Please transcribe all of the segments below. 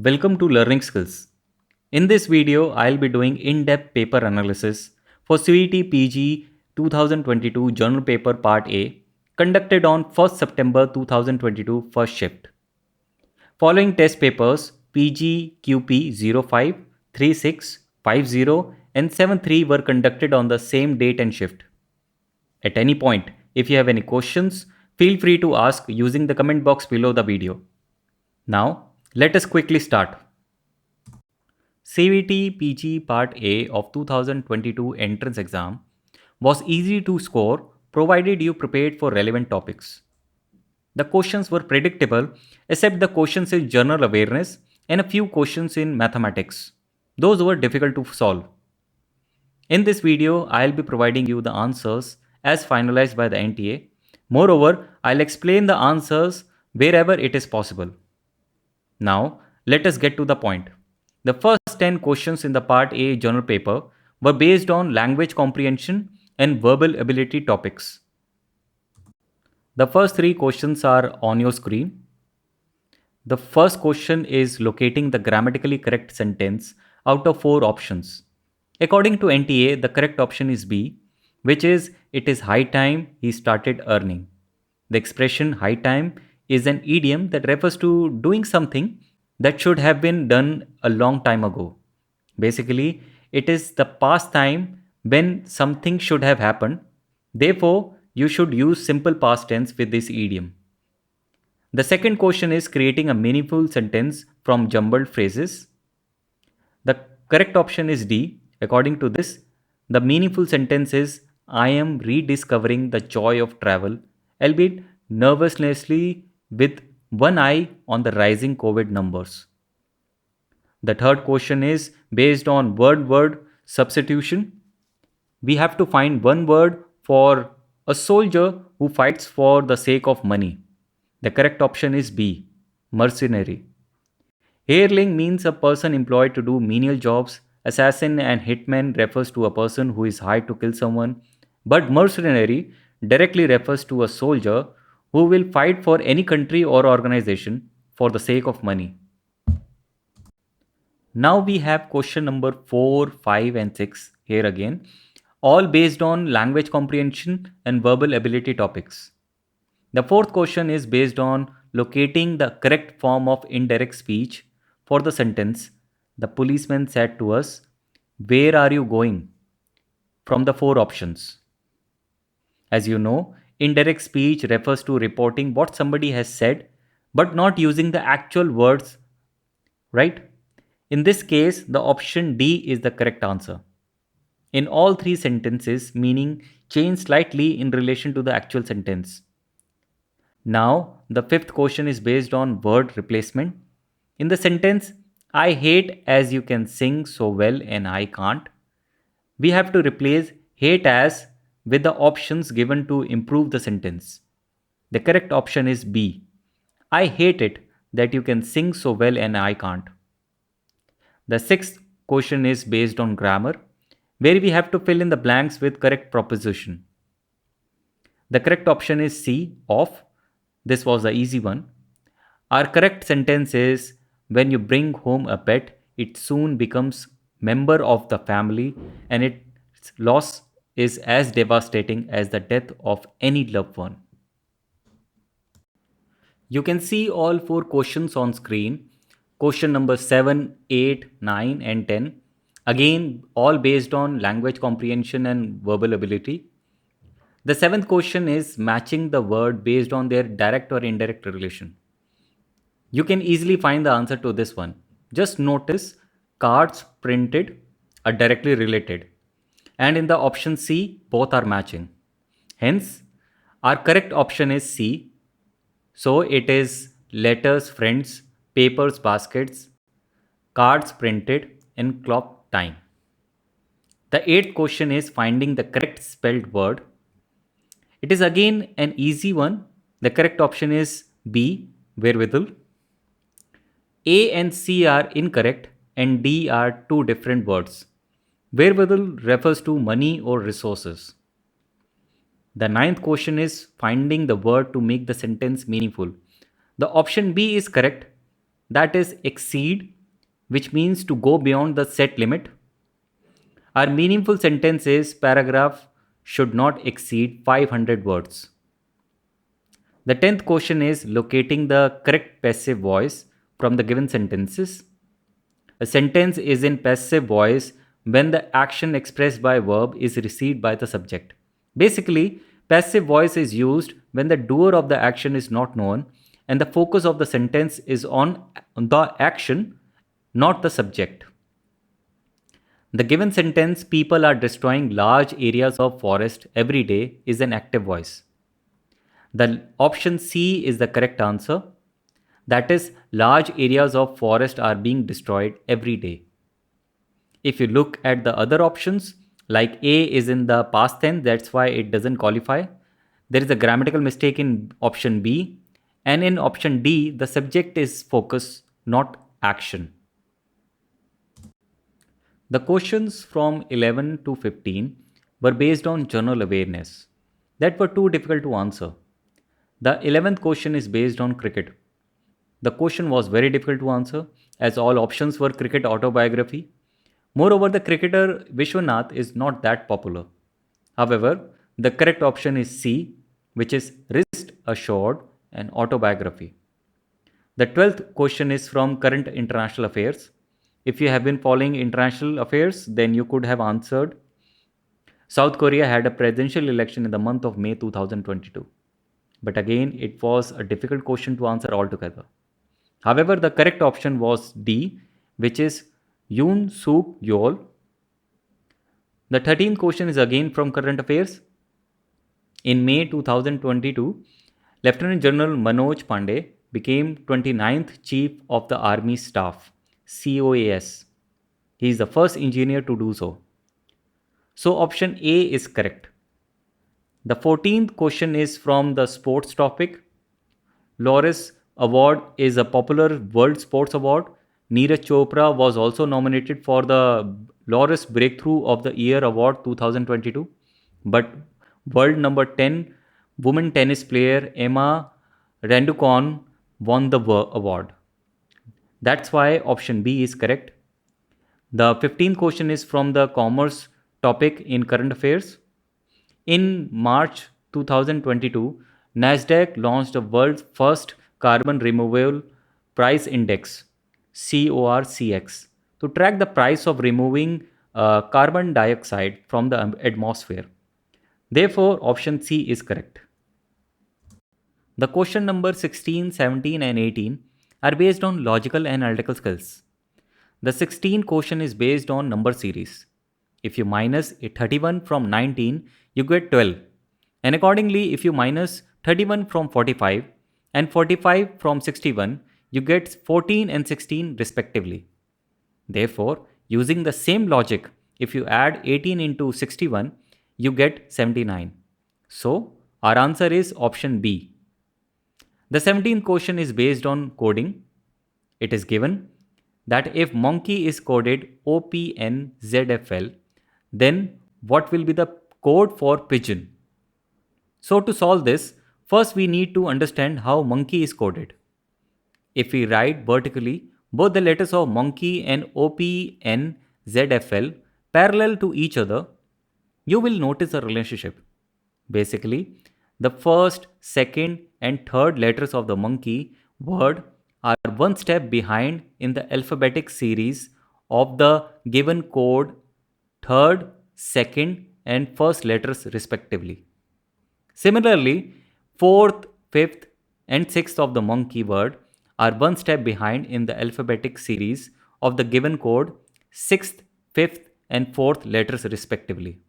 Welcome to Learning Skills. In this video, I'll be doing in-depth paper analysis for CUET PG 2022 Journal Paper Part A conducted on 1st September 2022 first shift. Following test papers PGQP05, 36, 50 and 73 were conducted on the same date and shift. At any point, if you have any questions, feel free to ask using the comment box below the video. Now, let us quickly start. CUET PG Part A of 2022 entrance exam was easy to score provided you prepared for relevant topics. The questions were predictable except the questions in general awareness and a few questions in mathematics. Those were difficult to solve. In this video, I'll be providing you the answers as finalized by the NTA. Moreover, I'll explain the answers wherever it is possible. Now, let us get to the point. The first 10 questions in the Part A journal paper were based on language comprehension and verbal ability topics. The first 3 questions are on your screen. The first question is locating the grammatically correct sentence out of 4 options. According to NTA, the correct option is B, which is it is high time he started earning. The expression high time is an idiom that refers to doing something that should have been done a long time ago. Basically, it is the past time when something should have happened. Therefore, you should use simple past tense with this idiom. The second question is creating a meaningful sentence from jumbled phrases. The correct option is D. According to this, the meaningful sentence is I am rediscovering the joy of travel, albeit nervously with one eye on the rising COVID numbers. The third question is based on word substitution. We have to find one word for a soldier who fights for the sake of money. The correct option is B, mercenary. Hireling means a person employed to do menial jobs. Assassin and hitman refers to a person who is hired to kill someone. But mercenary directly refers to a soldier who will fight for any country or organization for the sake of money. Now we have question number 4, 5 and 6 here again, all based on language comprehension and verbal ability topics. The fourth question is based on locating the correct form of indirect speech for the sentence, the policeman said to us, "Where are you going?" from the 4 options. As you know, indirect speech refers to reporting what somebody has said but not using the actual words, right? In this case, the option D is the correct answer. In all 3 sentences, meaning change slightly in relation to the actual sentence. Now, the fifth question is based on word replacement. In the sentence, I hate as you can sing so well and I can't, we have to replace hate as with the options given to improve the sentence. The correct option is B. I hate it that you can sing so well and I can't. The sixth question is based on grammar, where we have to fill in the blanks with correct proposition. The correct option is C, of. This was the easy one. Our correct sentence is when you bring home a pet, it soon becomes member of the family and its loss is as devastating as the death of any loved one. You can see all 4 questions on screen. Question number 7, 8, 9 and 10. Again, all based on language comprehension and verbal ability. The 7th question is matching the word based on their direct or indirect relation. You can easily find the answer to this one. Just notice cards printed are directly related. And in the option C, both are matching. Hence, our correct option is C. So it is letters, friends, papers, baskets, cards printed, and clock time. The 8th question is finding the correct spelled word. It is again an easy one. The correct option is B, wherewithal. A and C are incorrect and D are 2 different words. Wherewithal refers to money or resources. The 9th question is finding the word to make the sentence meaningful. The option B is correct. That is exceed, which means to go beyond the set limit. Our meaningful sentence is paragraph should not exceed 500 words. The 10th question is locating the correct passive voice from the given sentences. A sentence is in passive voice when the action expressed by verb is received by the subject. Basically, passive voice is used when the doer of the action is not known and the focus of the sentence is on the action, not the subject. The given sentence, people are destroying large areas of forest every day, is an active voice. The option C is the correct answer. That is, large areas of forest are being destroyed every day. If you look at the other options, like A is in the past tense, that's why it doesn't qualify. There is a grammatical mistake in option B. And in option D, the subject is focus, not action. The questions from 11 to 15 were based on general awareness that were too difficult to answer. The 11th question is based on cricket. The question was very difficult to answer as all options were cricket autobiography. Moreover, the cricketer Vishwanath is not that popular. However, the correct option is C, which is wrist assured and autobiography. The 12th question is from current international affairs. If you have been following international affairs, then you could have answered South Korea had a presidential election in the month of May 2022. But again, it was a difficult question to answer altogether. However, the correct option was D, which is Yoon Suk Yeol. The 13th question is again from current affairs. In May 2022, Lieutenant General Manoj Pandey became 29th Chief of the Army Staff, COAS. He is the first engineer to do so. So option A is correct. The 14th question is from the sports topic. Loris Award is a popular world sports award. Neeraj Chopra was also nominated for the Loris Breakthrough of the Year Award 2022. But world number 10 women tennis player Emma Raducanu won the award. That's why option B is correct. The 15th question is from the commerce topic in current affairs. In March 2022, Nasdaq launched the world's first carbon removal price index, CORCX, to track the price of removing carbon dioxide from the atmosphere. Therefore, option C is correct. The question number 16, 17 and 18 are based on logical and analytical skills. The 16 question is based on number series. If you minus 31 from 19, you get 12. And accordingly, if you minus 31 from 45 and 45 from 61, you get 14 and 16 respectively. Therefore, using the same logic, if you add 18 into 61, you get 79. So, our answer is option B. The 17th question is based on coding. It is given that if monkey is coded OPNZFL, then what will be the code for pigeon? So to solve this, first we need to understand how monkey is coded. If we write vertically both the letters of monkey and OPNZFL parallel to each other, you will notice a relationship. Basically, the first, second, and third letters of the monkey word are one step behind in the alphabetic series of the given code, third, second, and first letters respectively. Similarly, fourth, fifth, and sixth of the monkey word are one step behind in the alphabetic series of the given code, sixth, fifth, and fourth letters respectively.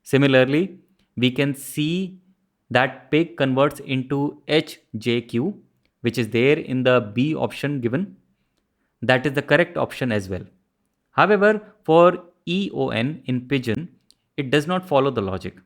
Similarly, we can see that pig converts into HJQ, which is there in the B option given. That is the correct option as well. However, for EON in pigeon, it does not follow the logic.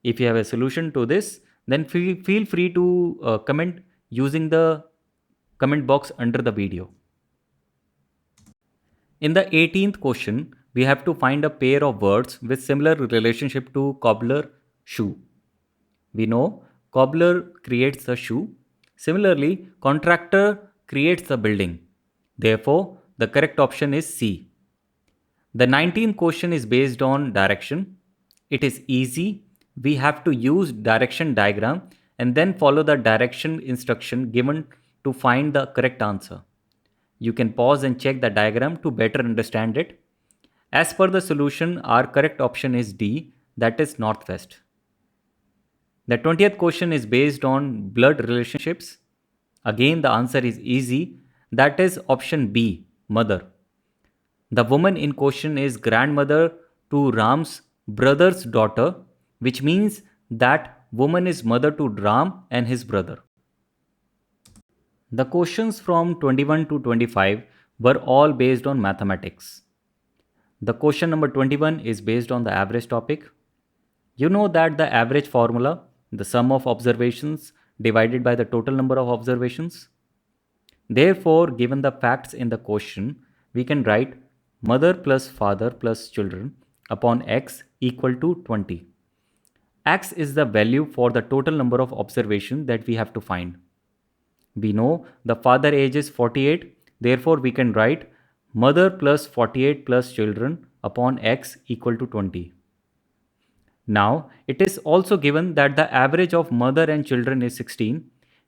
If you have a solution to this, then feel free to comment using the comment box under the video. In the 18th question, we have to find a pair of words with similar relationship to cobbler shoe. We know cobbler creates a shoe. Similarly, contractor creates the building. Therefore, the correct option is C. The 19th question is based on direction. It is easy. We have to use direction diagram and then follow the direction instruction given to find the correct answer. You can pause and check the diagram to better understand it. As per the solution, our correct option is D, that is northwest. The 20th question is based on blood relationships. Again, the answer is easy, that is option B, mother. The woman in question is grandmother to Ram's brother's daughter, which means that woman is mother to Ram and his brother. The questions from 21 to 25 were all based on mathematics. The question number 21 is based on the average topic. You know that the average formula, the sum of observations divided by the total number of observations. Therefore, given the facts in the question, we can write mother plus father plus children upon x equal to 20. X is the value for the total number of observations that we have to find. We know the father age is 48, therefore we can write mother plus 48 plus children upon x equal to 20. Now, it is also given that the average of mother and children is 16.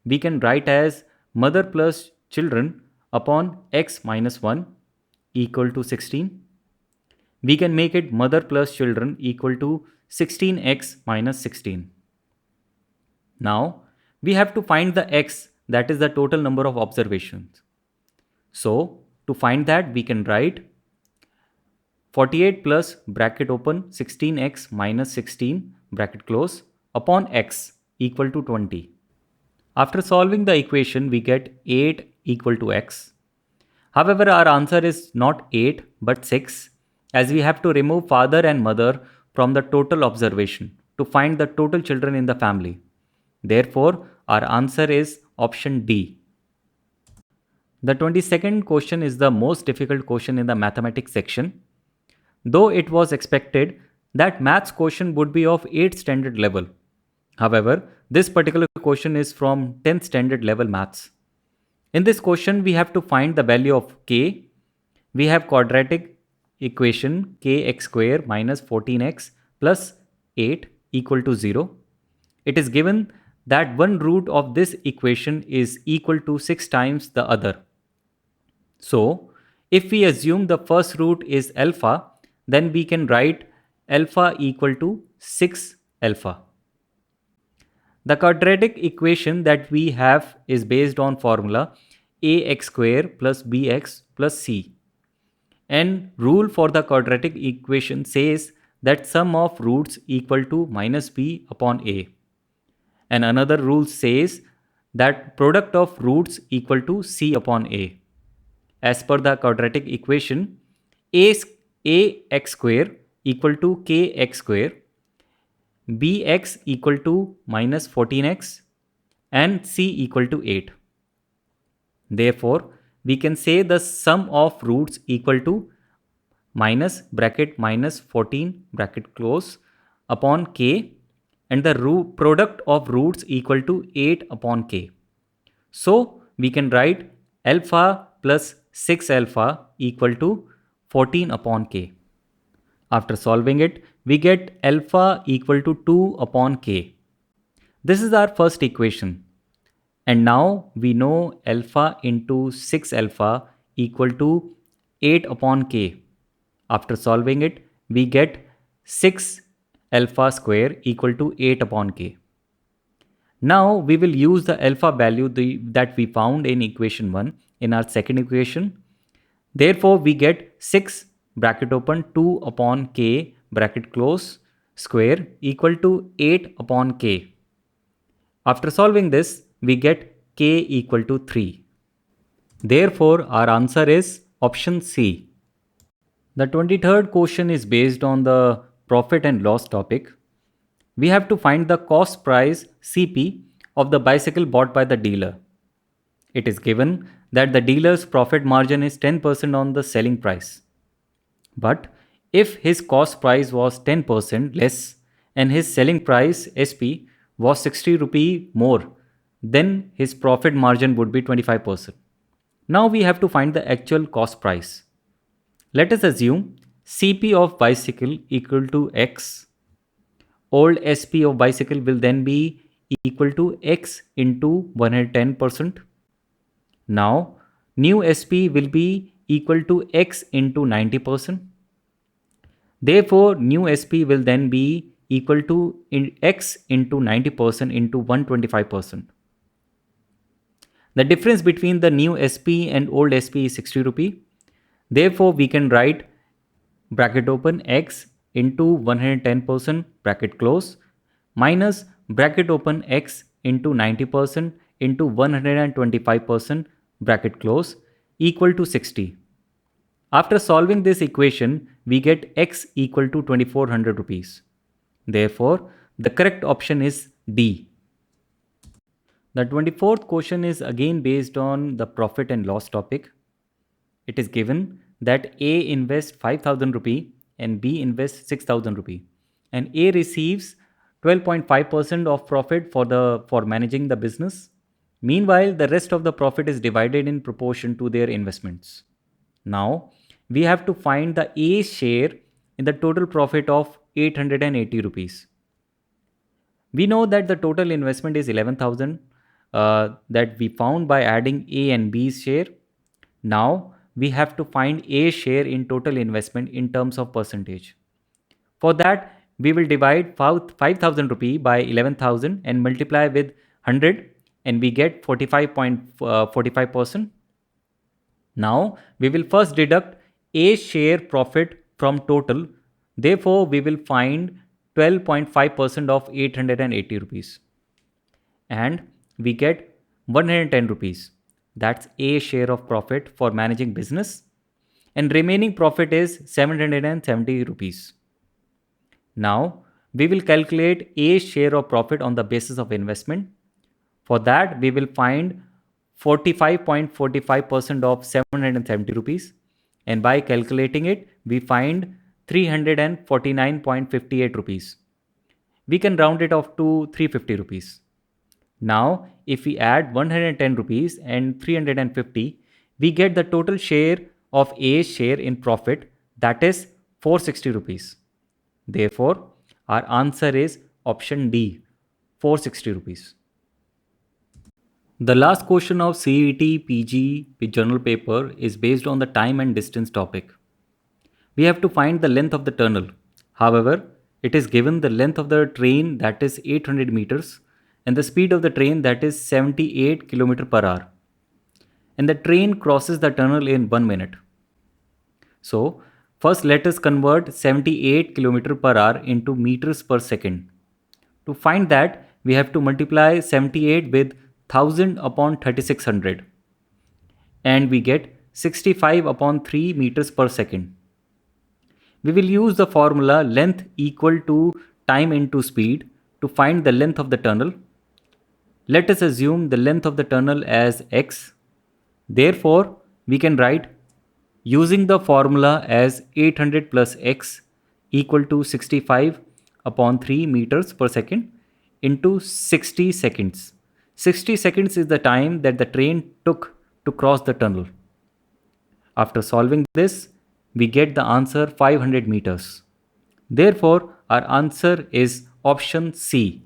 We can write as mother plus children upon x minus 1 equal to 16. We can make it mother plus children equal to 16x minus 16. Now, we have to find the x, that is the total number of observations. So, to find that, we can write 48 plus bracket open 16x minus 16 bracket close upon x equal to 20. After solving the equation, we get 8 equal to x. However, our answer is not 8 but 6, as we have to remove father and mother from the total observation to find the total children in the family. Therefore, our answer is option D. The 22nd question is the most difficult question in the mathematics section. Though it was expected that maths question would be of 8th standard level. However, this particular question is from 10th standard level maths. In this question, we have to find the value of k. We have quadratic equation kx square minus 14x plus 8 equal to 0. It is given that one root of this equation is equal to 6 times the other. So, if we assume the first root is alpha, then we can write alpha equal to 6 alpha. The quadratic equation that we have is based on formula ax square plus bx plus c. And rule for the quadratic equation says that sum of roots equal to minus b upon a. And another rule says that product of roots equal to c upon a. As per the quadratic equation, ax square equal to kx square, bx equal to minus 14x, and c equal to 8. Therefore, we can say the sum of roots equal to minus bracket minus 14 bracket close upon k, and the product of roots equal to 8 upon k. So, we can write alpha plus 6 alpha equal to 14 upon k. After solving it, we get alpha equal to 2 upon k. This is our first equation. And now we know alpha into 6 alpha equal to 8 upon k. After solving it, we get 6 alpha square equal to 8 upon k. Now we will use the alpha value that we found in equation 1 in our second equation. Therefore, we get 6 bracket open 2 upon k bracket close square equal to 8 upon k. After solving this, we get k equal to 3. Therefore, our answer is option C. The 23rd question is based on the profit and loss topic. We have to find the cost price CP of the bicycle bought by the dealer. It is given that the dealer's profit margin is 10% on the selling price. But if his cost price was 10% less and his selling price SP was 60 rupee more, then his profit margin would be 25%. Now we have to find the actual cost price. Let us assume CP of bicycle equal to X. Old SP of bicycle will then be equal to X into 110%. Now, new SP will be equal to X into 90%. Therefore, new SP will then be equal to X into 90% into 125%. The difference between the new SP and old SP is 60 rupee. Therefore, we can write bracket open X into 110% bracket close minus bracket open X into 90% into 125% bracket close equal to 60. After solving this equation, we get X equal to 2400 rupees. Therefore, the correct option is D. The 24th question is again based on the profit and loss topic. It is given that A invests 5000 rupee and B invests 6000 rupee, and A receives 12.5% of profit for managing the business. Meanwhile, the rest of the profit is divided in proportion to their investments. Now, we have to find the A share in the total profit of 880 rupees. We know that the total investment is 11,000 that we found by adding A and B's share. Now we have to find A share in total investment in terms of percentage. For that, we will divide 5,000 rupee by 11,000 and multiply with 100, and we get 45.45%. Now we will first deduct A share profit from total. Therefore, we will find 12.5% of 880 rupees. And we get 110 rupees. That's A share of profit for managing business. And remaining profit is 770 rupees. Now we will calculate A share of profit on the basis of investment. For that, we will find 45.45% of 770 rupees, and by calculating it, we find 349.58 rupees. We can round it off to 350 rupees. Now, if we add 110 rupees and 350, we get the total share of A's share in profit, that is 460 rupees. Therefore, our answer is option D, 460 rupees. The last question of CUET PG journal paper is based on the time and distance topic. We have to find the length of the tunnel. However, it is given the length of the train, that is 800 meters, and the speed of the train, that is 78 km per hour. And the train crosses the tunnel in 1 minute. So, first let us convert 78 km per hour into meters per second. To find that, we have to multiply 78 with 1000 upon 3600, and we get 65 upon 3 meters per second. We will use the formula length equal to time into speed to find the length of the tunnel. Let us assume the length of the tunnel as x. Therefore, we can write using the formula as 800 plus x equal to 65 upon 3 meters per second into 60 seconds. 60 seconds is the time that the train took to cross the tunnel. After solving this, we get the answer 500 meters. Therefore, our answer is option C.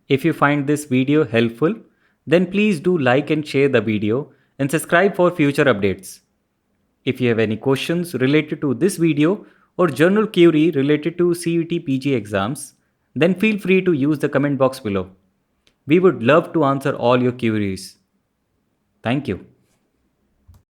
If you find this video helpful, then please do like and share the video and subscribe for future updates. If you have any questions related to this video or journal query related to CUET PG exams, then feel free to use the comment box below. We would love to answer all your queries. Thank you.